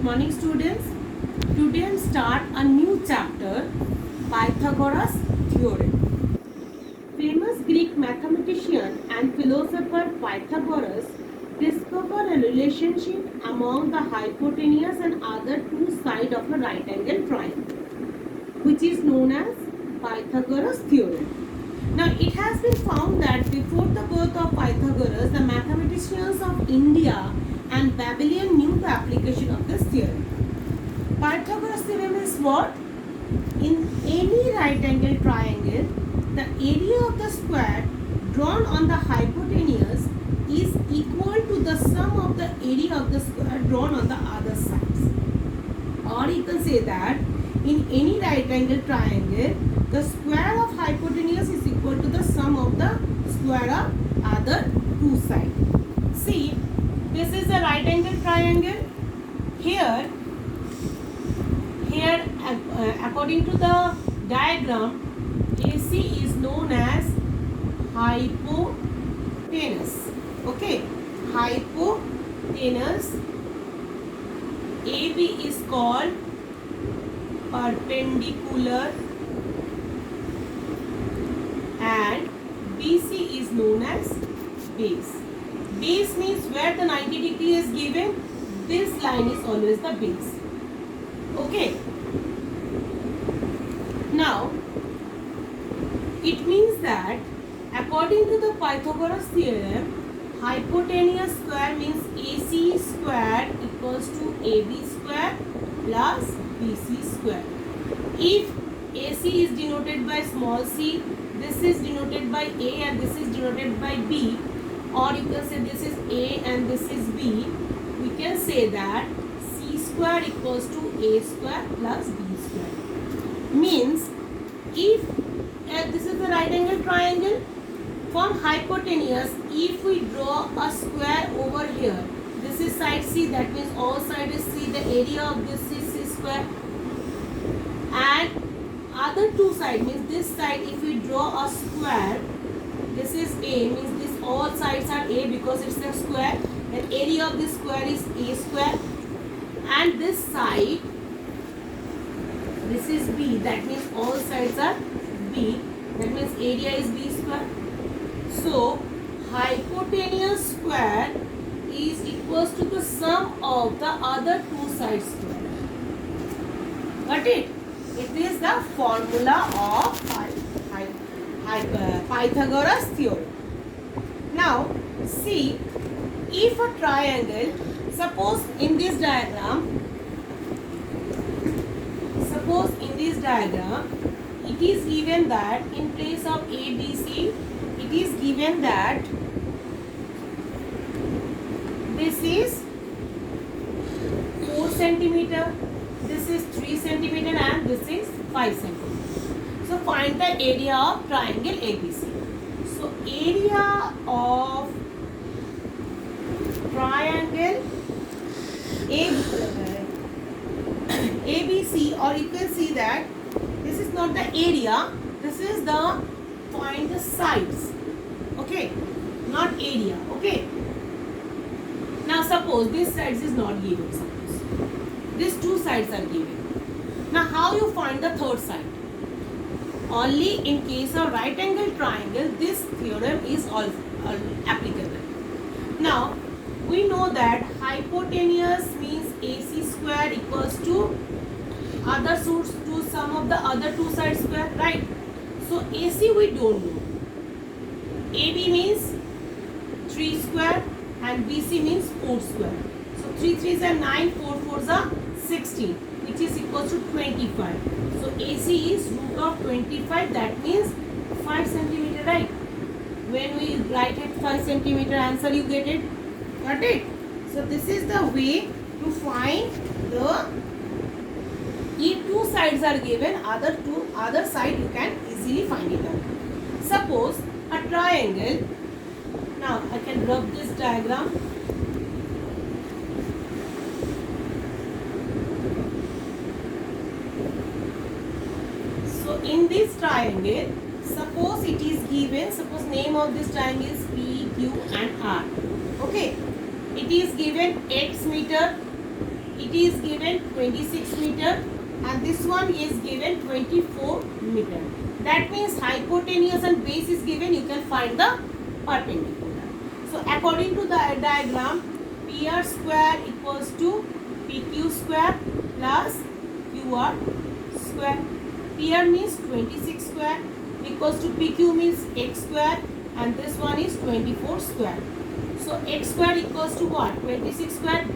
morning students. Today I start a new chapter, Pythagoras theorem. Famous Greek mathematician and philosopher Pythagoras discovered a relationship among the hypotenuse and other two sides of a right angle triangle, which is known as Pythagoras theorem. Now it has been found that before the birth of Pythagoras, the mathematicians of India and Babylon knew the application of this theorem. Pythagoras theorem is what? In any right angle triangle, the area of the square drawn on the hypotenuse is equal to the sum of the area of the square drawn on the other sides. Or you can say that in any right angle triangle, the square of hypotenuse is equal to the sum of the square of other two sides. See, this is a right angle triangle. Here, according to the diagram, AC is known as hypotenuse. Okay, hypotenuse. AB is called perpendicular and BC is known as base. Base means where the 90 degree is given, this line is always the base. Okay. Now, it means that according to the Pythagoras theorem, hypotenuse square means AC square equals to AB square plus BC square. If AC is denoted by small c, this is denoted by A and this is denoted by B, or you can say this is A and this is B, we can say that C square equals to A square plus B square. Means if this is the right angle triangle, from hypotenuse, if we draw a square over here, this is side C, that means all side is C, the area of this is C square, and other two side means this side, if we draw a square, this is A, means this all sides are A because it's a square, and area of this square is A square, and this side, this is B, that means all sides are B, that means area is B square. So hypotenuse square is equals to the sum of the other two sides square. Got it? It is the formula of Pythagoras theorem. Now see, if a triangle, suppose in this diagram, it is given that in place of ABC, it is given that this is 4 centimeter, this is 3 centimeter and this is 5 centimeter. So find the area of triangle ABC. So area of triangle ABC, or you can see that this is not the area, this is the, find the sides, okay, not area, okay. Now suppose this sides is not given, suppose these two sides are given. Now how you find the third side? Only in case of right angle triangle, this theorem is also applicable. Now we know that hypotenuse means AC square equals to other source to sum of the other two sides square, right? So AC we don't know. AB means 3 square and BC means 4 square. So 3 3s are 9, 4 4s are 16, which is equals to 25. So AC is root of 25, that means 5 centimeter, right? When we write it 5 centimeter, answer you get it. Got it? So this is the way to find the, if two sides are given, other side you can easily find it out. Suppose a triangle. Now I can rub this diagram. So in this triangle, suppose it is given, suppose name of this triangle is P, Q and R. Okay. It is given x meter, it is given 26 meter and this one is given 24 meter. That means hypotenuse and base is given, you can find the perpendicular. So according to the diagram, PR square equals to PQ square plus QR square. PR means 26 square equals to PQ means x square and this one is 24 square. So x square equals to what? 26 square.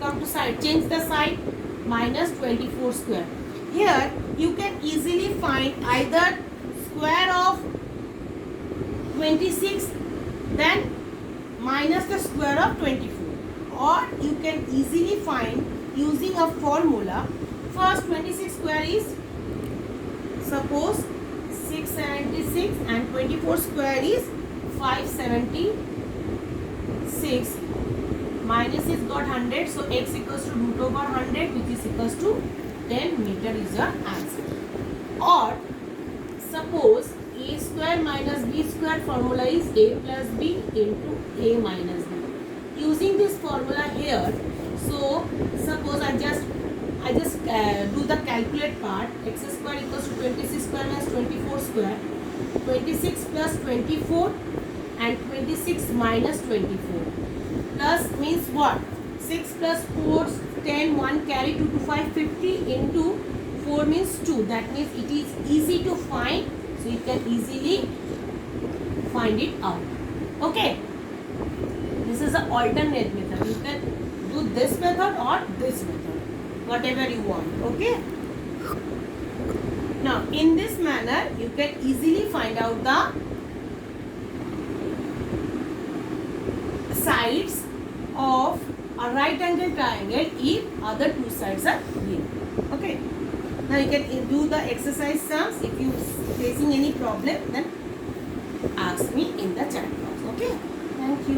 Come to side, change the side, minus 24 square. Here you can easily find either square of 26 then minus the square of 24, or you can easily find using a formula. First 26 square is, suppose 676 and 24 square is 576. Minus is got 100, so x equals to root over 100, which is equals to 10 meter is your answer. Or suppose a square minus b square formula is a plus b into a minus b. Using this formula here, so suppose I just do the calculate part. X square equals to 26 square minus 24 square. 26 plus 24 and 26 minus 24. Plus means what? 6 plus 4, 10, 1 carry 2 to 5, 50 into 4 means 2. That means it is easy to find. So you can easily find it out. Okay. This is an alternate method. You can do this method or this method. Whatever you want. Okay. Now in this manner you can easily find out the sides of a right angle triangle if other two sides are given. Okay. Now you can do the exercise sums. If you facing any problem, then ask me in the chat box. Okay. Thank you.